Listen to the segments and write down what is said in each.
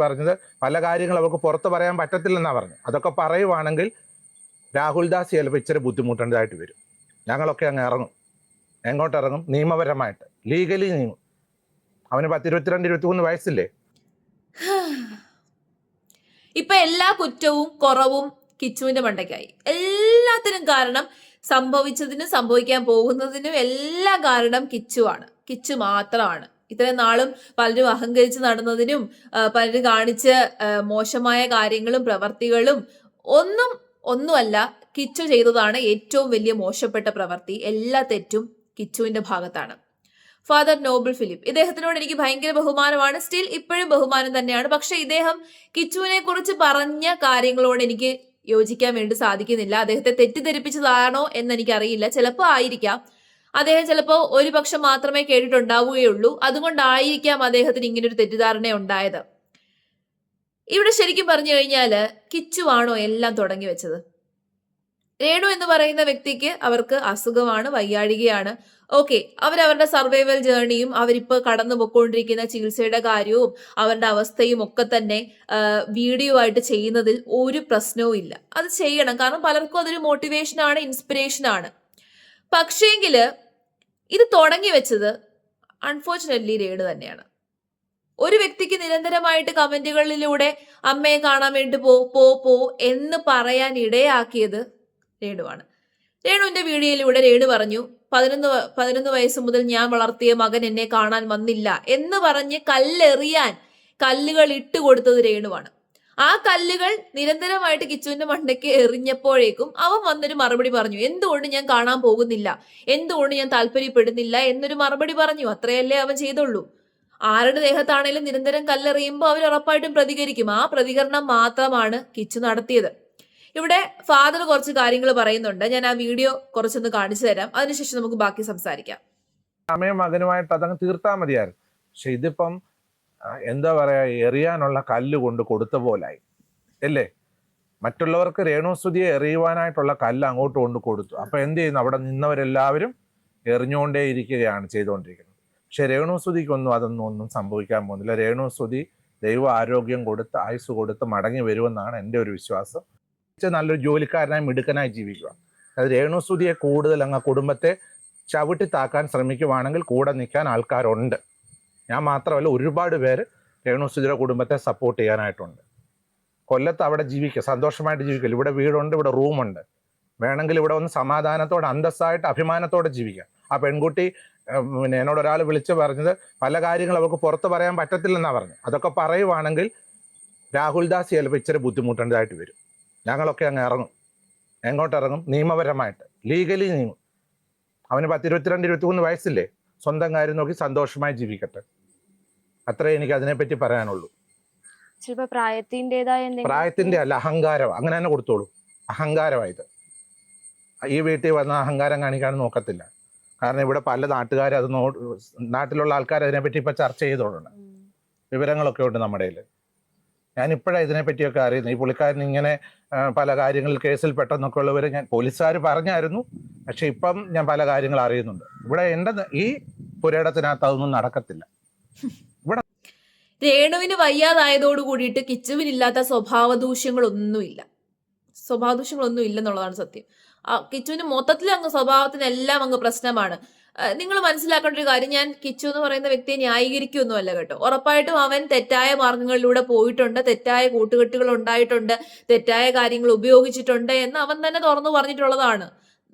പറഞ്ഞത് പല കാര്യങ്ങളും അവർക്ക് പുറത്ത് പറയാൻ പറ്റത്തില്ലെന്നാണ് പറഞ്ഞത്. അതൊക്കെ പറയുവാണെങ്കിൽ രാഹുൽ ദാസ് ചിലപ്പോൾ ഇച്ചിരി ബുദ്ധിമുട്ടേണ്ടതായിട്ട് വരും. ഞങ്ങളൊക്കെ അങ്ങ് ഇറങ്ങും. എങ്ങോട്ട് ഇറങ്ങും? നിയമപരമായിട്ട്, ലീഗലി നീങ്ങും. അവന് 22-23 വയസ്സില്ലേ? ഇപ്പൊ എല്ലാ കുറ്റവും കുറവും കിച്ചുവിന്റെ മണ്ടയ്ക്കായി. എല്ലാത്തിനും കാരണം, സംഭവിച്ചതിനും സംഭവിക്കാൻ പോകുന്നതിനും എല്ലാം കാരണം കിച്ചുവാണ്. കിച്ചു മാത്രമാണ്. ഇത്രയും നാളും പലരും അഹങ്കരിച്ച് നടന്നതിനും പലരും കാണിച്ച മോശമായ കാര്യങ്ങളും പ്രവർത്തികളും ഒന്നുമല്ല, കിച്ചു ചെയ്തതാണ് ഏറ്റവും വലിയ മോശപ്പെട്ട പ്രവർത്തി. എല്ലാ തെറ്റും കിച്ചുവിന്റെ ഭാഗത്താണ്. ഫാദർ നോബിൾ ഫിലിപ്പ്, ഇദ്ദേഹത്തിനോട് എനിക്ക് ഭയങ്കര ബഹുമാനമാണ്. സ്റ്റിൽ ഇപ്പോഴും ബഹുമാനം തന്നെയാണ്. പക്ഷെ ഇദ്ദേഹം കിച്ചുവിനെ കുറിച്ച് പറഞ്ഞ കാര്യങ്ങളോട് എനിക്ക് യോജിക്കാൻ വേണ്ടി സാധിക്കുന്നില്ല. അദ്ദേഹത്തെ തെറ്റിദ്ധരിപ്പിച്ചതാണോ എന്ന് എനിക്കറിയില്ല. ചിലപ്പോൾ ആയിരിക്കാം. അദ്ദേഹം ചിലപ്പോൾ ഒരു പക്ഷം മാത്രമേ കേട്ടിട്ടുണ്ടാവുകയുള്ളൂ. അതുകൊണ്ടായിരിക്കാം അദ്ദേഹത്തിന് ഇങ്ങനൊരു തെറ്റിദ്ധാരണ ഉണ്ടായത്. ഇവിടെ ശരിക്കും പറഞ്ഞു കഴിഞ്ഞാല് കിച്ചുവാണോ എല്ലാം തുടങ്ങി വെച്ചത്? രേണു എന്ന് പറയുന്ന വ്യക്തിക്ക് അവർക്ക് അസുഖമാണ്, വയ്യാഴികയാണ്. ഓക്കെ, അവരവരുടെ സർവൈവൽ ജേർണിയും അവരിപ്പോ കടന്നു പൊയ്ക്കൊണ്ടിരിക്കുന്ന ചികിത്സയുടെ കാര്യവും അവരുടെ അവസ്ഥയും ഒക്കെ തന്നെ വീഡിയോ ആയിട്ട് ചെയ്യുന്നതിൽ ഒരു പ്രശ്നവും ഇല്ല. അത് ചെയ്യണം. കാരണം പലർക്കും അതൊരു മോട്ടിവേഷനാണ്, ഇൻസ്പിറേഷനാണ്. പക്ഷേങ്കില് ഇത് തുടങ്ങി വെച്ചത് അൺഫോർച്ചുനേറ്റ്ലി രേണു തന്നെയാണ്. ഒരു വ്യക്തിക്ക് നിരന്തരമായിട്ട് കമന്റുകളിലൂടെ അമ്മയെ കാണാൻ വേണ്ടി പോ എന്ന് പറയാൻ ഇടയാക്കിയത് രേണുവാണ്. രേണുവിന്റെ വീഡിയോയിലൂടെ രേണു പറഞ്ഞു, 11 വയസ്സ് മുതൽ ഞാൻ വളർത്തിയ മകൻ എന്നെ കാണാൻ വന്നില്ല എന്ന് പറഞ്ഞ് കല്ലുകൾ ഇട്ടുകൊടുത്തത് രേണുവാണ്. ആ കല്ലുകൾ നിരന്തരമായിട്ട് കിച്ചുവിന്റെ മണ്ടയ്ക്ക് എറിഞ്ഞപ്പോഴേക്കും അവൻ വന്നൊരു മറുപടി പറഞ്ഞു. എന്തുകൊണ്ട് ഞാൻ കാണാൻ പോകുന്നില്ല, എന്തുകൊണ്ട് ഞാൻ താല്പര്യപ്പെടുന്നില്ല എന്നൊരു മറുപടി പറഞ്ഞു. അത്രയല്ലേ അവൻ ചെയ്തുള്ളൂ. ആരുടെ ദേഹത്താണേലും നിരന്തരം കല്ലെറിയുമ്പോൾ അവർ ഉറപ്പായിട്ടും പ്രതികരിക്കും. ആ പ്രതികരണം മാത്രമാണ് കിച്ചു നടത്തിയത്. ഇവിടെ ഫാദർ കുറച്ച് കാര്യങ്ങൾ പറയുന്നുണ്ട്. ഞാൻ ആ വീഡിയോ കുറച്ചൊന്ന് കാണിച്ചു തരാം. അതിനുശേഷം നമുക്ക് ബാക്കി സംസാരിക്കാം. അമ്മയും മകനുമായിട്ട് അതങ്ങ് തീർത്താൽ മതിയായിരുന്നു. പക്ഷെ ഇതിപ്പം എന്താ പറയാ, എറിയാനുള്ള കല്ല് കൊണ്ട് കൊടുത്ത പോലായി അല്ലേ? മറ്റുള്ളവർക്ക് രേണുസുതിയെ എറിയുവാനായിട്ടുള്ള കല്ല് അങ്ങോട്ട് കൊണ്ട് കൊടുത്തു. അപ്പൊ എന്ത് ചെയ്യുന്നു? അവിടെ നിന്നവരെല്ലാവരും എറിഞ്ഞുകൊണ്ടേ ഇരിക്കുകയാണ് ചെയ്തുകൊണ്ടിരിക്കുന്നത്. പക്ഷെ രേണുസുതിക്കൊന്നും ഒന്നും സംഭവിക്കാൻ പോകുന്നില്ല. രേണുസുതി ദൈവ ആരോഗ്യം കൊടുത്ത് ആയുസ് കൊടുത്ത് മടങ്ങി വരുമെന്നാണ് എൻ്റെ ഒരു വിശ്വാസം. നല്ലൊരു ജോലിക്കാരനായി മിടുക്കനായി ജീവിക്കുക. അത് രേണുസുതിയെ കൂടുതൽ അങ്ങ് കുടുംബത്തെ ചവിട്ടി താക്കാൻ ശ്രമിക്കുവാണെങ്കിൽ കൂടെ നിൽക്കാൻ ആൾക്കാരുണ്ട്. ഞാൻ മാത്രമല്ല, ഒരുപാട് പേര് രേണുസുതിയുടെ കുടുംബത്തെ സപ്പോർട്ട് ചെയ്യാനായിട്ടുണ്ട്. കൊല്ലത്ത് അവിടെ ജീവിക്കുക, സന്തോഷമായിട്ട് ജീവിക്കില്ല. ഇവിടെ വീടുണ്ട്, ഇവിടെ റൂമുണ്ട്. വേണമെങ്കിൽ ഇവിടെ ഒന്ന് സമാധാനത്തോടെ അന്തസ്സായിട്ട് അഭിമാനത്തോടെ ജീവിക്കാം. ആ പെൺകുട്ടി എന്നോട് ഒരാൾ വിളിച്ച് പറഞ്ഞത് പല കാര്യങ്ങളും അവർക്ക് പുറത്ത് പറയാൻ പറ്റത്തില്ലെന്നാണ് പറഞ്ഞത്. അതൊക്കെ പറയുവാണെങ്കിൽ രാഹുൽ ദാസ് ചിലപ്പോൾ ഇച്ചിരി ബുദ്ധിമുട്ടേണ്ടതായിട്ട് വരും. ഞങ്ങളൊക്കെ അങ്ങ് ഇറങ്ങും. എങ്ങോട്ട് ഇറങ്ങും? നിയമപരമായിട്ട്, ലീഗലി നീങ്ങും. അവന് 22-23 വയസ്സില്ലേ? സ്വന്തം കാര്യം നോക്കി സന്തോഷമായി ജീവിക്കട്ടെ. അത്രേ എനിക്ക് അതിനെപ്പറ്റി പറയാനുള്ളൂ. പ്രായത്തിന്റെ അല്ല, അഹങ്കാരം. അങ്ങനെ തന്നെ കൊടുത്തോളൂ. അഹങ്കാരമായത് ഈ വീട്ടിൽ വന്ന അഹങ്കാരം കാണിക്കാൻ നോക്കത്തില്ല. കാരണം ഇവിടെ പല നാട്ടുകാരും അത് നാട്ടിലുള്ള ആൾക്കാർ അതിനെപ്പറ്റി ഇപ്പൊ ചർച്ച ചെയ്തോളുണ്ട്. വിവരങ്ങളൊക്കെ ഉണ്ട് നമ്മുടെ കയ്യിൽ. ഞാൻ ഇപ്പോഴാണ് ഇതിനെപ്പറ്റിയൊക്കെ അറിയുന്നത്. ഈ പുള്ളിക്കാരൻ ഇങ്ങനെ പല കാര്യങ്ങളിൽ കേസിൽ പെട്ടെന്നൊക്കെ ഉള്ളവർ പോലീസുകാർ പറഞ്ഞായിരുന്നു. പക്ഷെ ഇപ്പം ഞാൻ പല കാര്യങ്ങൾ അറിയുന്നുണ്ട്. ഇവിടെ എൻ്റെ ഈ പുരയിടത്തിനകത്ത് അതൊന്നും നടക്കത്തില്ല. ഇവിടെ രേണുവിന് വയ്യാതായതോട് കൂടിയിട്ട് കിച്ചുവിനില്ലാത്ത സ്വഭാവദൂഷ്യങ്ങളൊന്നുമില്ല എന്നുള്ളതാണ് സത്യം. കിച്ചുവിന് മൊത്തത്തിൽ അങ്ങ് സ്വഭാവത്തിനെല്ലാം അങ്ങ് പ്രശ്നമാണ്. നിങ്ങൾ മനസ്സിലാക്കേണ്ട ഒരു കാര്യം, ഞാൻ കിച്ചു എന്ന് പറയുന്ന വ്യക്തിയെ ന്യായീകരിക്കുകയൊന്നുമല്ല കേട്ടോ. ഉറപ്പായിട്ടും അവൻ തെറ്റായ മാർഗങ്ങളിലൂടെ പോയിട്ടുണ്ട്, തെറ്റായ കൂട്ടുകെട്ടുകൾ ഉണ്ടായിട്ടുണ്ട്, തെറ്റായ കാര്യങ്ങൾ ഉപയോഗിച്ചിട്ടുണ്ട് എന്ന് അവൻ തന്നെ തുറന്നു പറഞ്ഞിട്ടുള്ളതാണ്.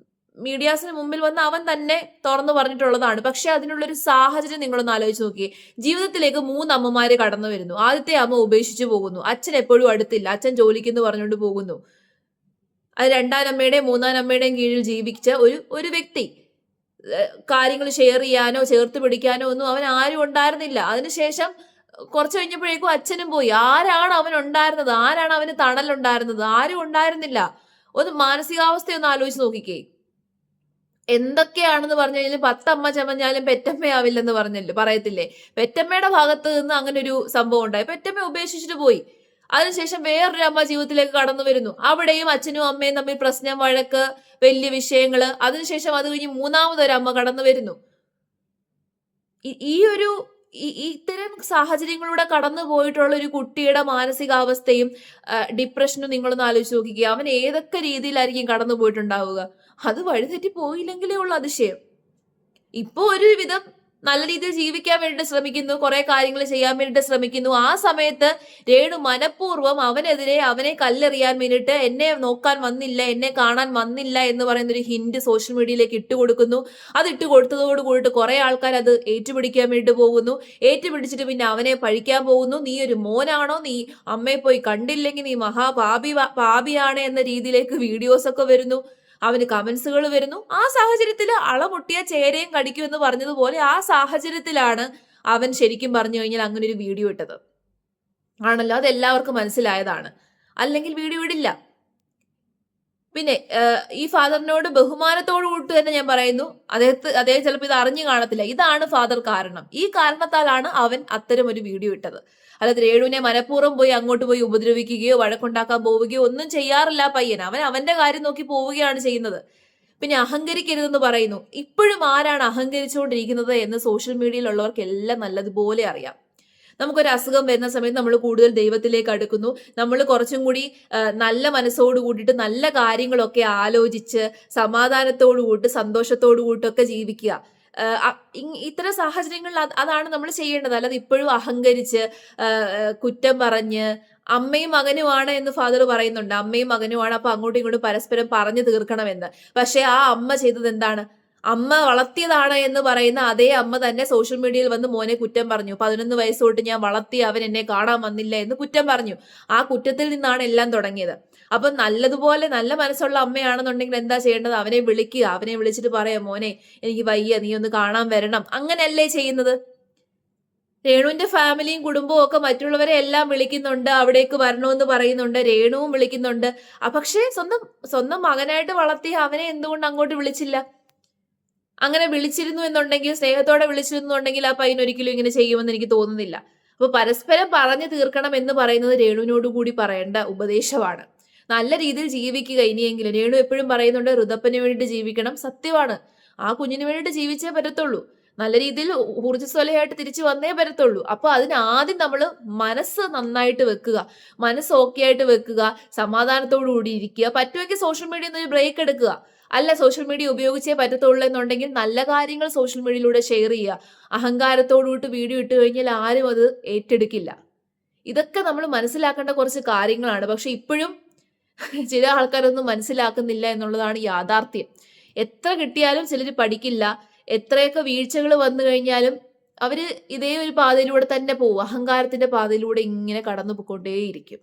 മീഡിയാസിന് മുമ്പിൽ വന്ന് അവൻ തന്നെ തുറന്നു പറഞ്ഞിട്ടുള്ളതാണ്. പക്ഷെ അതിനുള്ളൊരു സാഹചര്യം നിങ്ങളൊന്ന് ആലോചിച്ച് നോക്കിയേ. ജീവിതത്തിലേക്ക് 3 അമ്മമാര് കടന്നു വരുന്നു. ആദ്യത്തെ അമ്മ ഉപേക്ഷിച്ചു പോകുന്നു. അച്ഛൻ എപ്പോഴും അടുത്തില്ല, അച്ഛൻ ജോലിക്കെന്ന് പറഞ്ഞുകൊണ്ട് പോകുന്നു. അത് 2ാം അമ്മയുടെയും 3ാം അമ്മയുടെയും കീഴിൽ ജീവിച്ച ഒരു വ്യക്തി. കാര്യങ്ങൾ ഷെയർ ചെയ്യാനോ ചേർത്ത് പിടിക്കാനോ ഒന്നും അവൻ ആരും ഉണ്ടായിരുന്നില്ല. അതിനുശേഷം കുറച്ച് കഴിഞ്ഞപ്പോഴേക്കും അച്ഛനും പോയി. ആരാണ് അവൻ ഉണ്ടായിരുന്നത്? ആരാണ് അവന് തണലുണ്ടായിരുന്നത്? ആരും ഉണ്ടായിരുന്നില്ല. ഒന്ന് മാനസികാവസ്ഥയൊന്ന് ആലോചിച്ച് നോക്കിക്കേ. എന്തൊക്കെയാണെന്ന് പറഞ്ഞു കഴിഞ്ഞാൽ 10 അമ്മ ചമഞ്ഞാലും പെറ്റമ്മയാവില്ലെന്ന് പറയത്തില്ലേ? പെറ്റമ്മയുടെ ഭാഗത്ത് നിന്ന് അങ്ങനെ ഒരു സംഭവം ഉണ്ടായി. പെറ്റമ്മ ഉപേക്ഷിച്ചിട്ട് പോയി. അതിനുശേഷം വേറൊരു അമ്മ ജീവിതത്തിലേക്ക് കടന്നു വരുന്നു. അവിടെയും അച്ഛനും അമ്മയും തമ്മിൽ പ്രശ്നം, വഴക്ക്, വലിയ വിഷയങ്ങള്. അതിനുശേഷം അത് കഴിഞ്ഞ് 3ാമതൊരു അമ്മ കടന്നു വരുന്നു. ഈ ഒരു ഇത്തരം സാഹചര്യങ്ങളിലൂടെ കടന്നു പോയിട്ടുള്ള ഒരു കുട്ടിയുടെ മാനസികാവസ്ഥയും ഡിപ്രഷനും നിങ്ങളൊന്ന് ആലോചിച്ച് നോക്കിക്കുക. അവൻ ഏതൊക്കെ രീതിയിലായിരിക്കും കടന്നു പോയിട്ടുണ്ടാവുക. അത് വഴിതെറ്റി പോയില്ലെങ്കിലേ ഉള്ളൂ അതിശയം. ഇപ്പൊ ഒരുവിധം നല്ല രീതിയിൽ ജീവിക്കാൻ വേണ്ടിയിട്ട് ശ്രമിക്കുന്നു, കുറെ കാര്യങ്ങൾ ചെയ്യാൻ വേണ്ടിയിട്ട് ശ്രമിക്കുന്നു. ആ സമയത്ത് രേണു മനഃപൂർവ്വം അവനെ കല്ലെറിയാൻ വേണ്ടിയിട്ട് എന്നെ നോക്കാൻ വന്നില്ല, എന്നെ കാണാൻ വന്നില്ല എന്ന് പറയുന്ന ഒരു ഹിന്റ് സോഷ്യൽ മീഡിയയിലേക്ക് ഇട്ടുകൊടുക്കുന്നു. അത് ഇട്ട് കൊടുത്തതോട് കൂടിയിട്ട് കുറെ ആൾക്കാർ അത് ഏറ്റുപിടിക്കാൻ വേണ്ടിയിട്ട് പോകുന്നു. ഏറ്റുപിടിച്ചിട്ട് പിന്നെ അവനെ പഴിക്കാൻ പോകുന്നു. നീ ഒരു മോനാണോ, നീ അമ്മയെ പോയി കണ്ടില്ലെങ്കിൽ നീ പാപിയാണ് എന്ന രീതിയിലേക്ക് വീഡിയോസ് ഒക്കെ വരുന്നു. അവന് കമന്റ്സുകൾ വരുന്നു. ആ സാഹചര്യത്തിൽ അളമുട്ടിയ ചേരയും കടിക്കും എന്ന് പറഞ്ഞതുപോലെ ആ സാഹചര്യത്തിലാണ് അവൻ ശരിക്കും പറഞ്ഞു കഴിഞ്ഞാൽ അങ്ങനെ ഒരു വീഡിയോ ഇട്ടത്. ആണല്ലോ, അത് എല്ലാവർക്കും മനസ്സിലായതാണ്. അല്ലെങ്കിൽ വീഡിയോ ഇടില്ല. പിന്നെ ഈ ഫാദറിനോട് ബഹുമാനത്തോടു കൂടി തന്നെ ഞാൻ പറയുന്നു, അദ്ദേഹം ചിലപ്പോൾ ഇത് അറിഞ്ഞു കാണത്തില്ല. ഇതാണ് ഫാദർ കാരണം. ഈ കാരണത്താലാണ് അവൻ അത്തരം ഒരു വീഡിയോ ഇട്ടത്. അല്ലാതെ രേണുവിനെ മനഃപൂർവ്വം പോയി അങ്ങോട്ട് പോയി ഉപദ്രവിക്കുകയോ വഴക്കുണ്ടാക്കാൻ പോവുകയോ ഒന്നും ചെയ്യാറില്ല പയ്യൻ. അവന്റെ കാര്യം നോക്കി പോവുകയാണ് ചെയ്യുന്നത്. പിന്നെ അഹങ്കരിക്കരുതെന്ന് പറയുന്നു. ഇപ്പോഴും ആരാണ് അഹങ്കരിച്ചുകൊണ്ടിരിക്കുന്നത് എന്ന് സോഷ്യൽ മീഡിയയിലുള്ളവർക്ക് എല്ലാം നല്ലതുപോലെ അറിയാം. നമുക്കൊരു അസുഖം വരുന്ന സമയത്ത് നമ്മൾ കൂടുതൽ ദൈവത്തിലേക്ക് അടുക്കുന്നു. നമ്മൾ കുറച്ചും കൂടി നല്ല മനസ്സോട് കൂടിയിട്ട് നല്ല കാര്യങ്ങളൊക്കെ ആലോചിച്ച് സമാധാനത്തോടു കൂടി സന്തോഷത്തോടു കൂട്ടൊക്കെ ജീവിക്കുക. ഇത്തരം സാഹചര്യങ്ങളിൽ അതാണ് നമ്മൾ ചെയ്യേണ്ടത്. അല്ലാതെ ഇപ്പോഴും അഹങ്കരിച്ച് കുറ്റം പറഞ്ഞ് അമ്മയും മകനുമാണ് എന്ന് ഫാദർ പറയുന്നുണ്ട്. അമ്മയും മകനുമാണ്, അപ്പൊ അങ്ങോട്ടും ഇങ്ങോട്ടും പരസ്പരം പറഞ്ഞു തീർക്കണമെന്ന്. പക്ഷെ ആ അമ്മ ചെയ്തത് എന്താണ്? അമ്മ വളർത്തിയതാണ് എന്ന് പറയുന്ന അതേ അമ്മ തന്നെ സോഷ്യൽ മീഡിയയിൽ വന്ന് മോനെ കുറ്റം പറഞ്ഞു. 11 വയസ്സ് തൊട്ട് ഞാൻ വളർത്തി, അവൻ എന്നെ കാണാൻ വന്നില്ല എന്ന് കുറ്റം പറഞ്ഞു. ആ കുറ്റത്തിൽ നിന്നാണ് എല്ലാം തുടങ്ങിയത്. അപ്പൊ നല്ലതുപോലെ നല്ല മനസ്സുള്ള അമ്മയാണെന്നുണ്ടെങ്കിൽ എന്താ ചെയ്യേണ്ടത്? അവനെ വിളിക്കുക. അവനെ വിളിച്ചിട്ട് പറയാം, മോനെ എനിക്ക് വയ്യ, നീ ഒന്ന് കാണാൻ വരണം. അങ്ങനെയല്ലേ ചെയ്യുന്നത്? രേണുവിന്റെ ഫാമിലിയും കുടുംബവും ഒക്കെ മറ്റുള്ളവരെ എല്ലാം വിളിക്കുന്നുണ്ട്, അവിടേക്ക് വരണമെന്ന് പറയുന്നുണ്ട്, രേണുവും വിളിക്കുന്നുണ്ട്. പക്ഷേ സ്വന്തം മകനായിട്ട് വളർത്തിയ അവനെ എന്തുകൊണ്ട് അങ്ങോട്ട് വിളിച്ചില്ല? അങ്ങനെ വിളിച്ചിരുന്നു എന്നുണ്ടെങ്കിൽ, സ്നേഹത്തോടെ വിളിച്ചിരുന്നുണ്ടെങ്കിൽ ആ പയ്യൻ ഒരിക്കലും ഇങ്ങനെ ചെയ്യുമെന്ന് എനിക്ക് തോന്നുന്നില്ല. അപ്പൊ പരസ്പരം പറഞ്ഞു തീർക്കണം എന്ന് പറയുന്നത് രേണുവിനോട് കൂടി പറയേണ്ട ഉപദേശമാണ്. നല്ല രീതിയിൽ ജീവിക്കുക ഇനിയെങ്കിലും. രേണു എപ്പോഴും പറയുന്നുണ്ട് ഋതപ്പന് വേണ്ടിയിട്ട് ജീവിക്കണം. സത്യമാണ്. ആ കുഞ്ഞിന് വേണ്ടിയിട്ട് ജീവിച്ചേ പറ്റത്തുള്ളൂ. നല്ല രീതിയിൽ ഊർജ്ജസ്വലയായിട്ട് തിരിച്ചു വന്നേ പറ്റത്തുള്ളൂ. അപ്പൊ അതിന് ആദ്യം നമ്മൾ മനസ്സ് നന്നായിട്ട് വെക്കുക, മനസ്സ് ഓക്കെ ആയിട്ട് വെക്കുക, സമാധാനത്തോടു കൂടി ഇരിക്കുക. പറ്റുമെങ്കിൽ സോഷ്യൽ മീഡിയയിൽ നിന്ന് ഒരു ബ്രേക്ക് എടുക്കുക. അല്ല, സോഷ്യൽ മീഡിയ ഉപയോഗിച്ചേ പറ്റത്തുള്ളൂ എന്നുണ്ടെങ്കിൽ നല്ല കാര്യങ്ങൾ സോഷ്യൽ മീഡിയയിലൂടെ ഷെയർ ചെയ്യുക. അഹങ്കാരത്തോടുകൂടി വീഡിയോ ഇട്ട് കഴിഞ്ഞാൽ ആരും അത് ഏറ്റെടുക്കില്ല. ഇതൊക്കെ നമ്മൾ മനസ്സിലാക്കേണ്ട കുറച്ച് കാര്യങ്ങളാണ്. പക്ഷെ ഇപ്പോഴും ചില ആൾക്കാരൊന്നും മനസ്സിലാക്കുന്നില്ല എന്നുള്ളതാണ് യാഥാർത്ഥ്യം. എത്ര കിട്ടിയാലും ചിലർ പഠിക്കില്ല. എത്രയൊക്കെ വീഴ്ചകൾ വന്നു കഴിഞ്ഞാലും അവര് ഇതേ ഒരു പാതയിലൂടെ തന്നെ പോകും. അഹങ്കാരത്തിന്റെ പാതയിലൂടെ ഇങ്ങനെ കടന്നു പോയിക്കൊണ്ടേയിരിക്കും.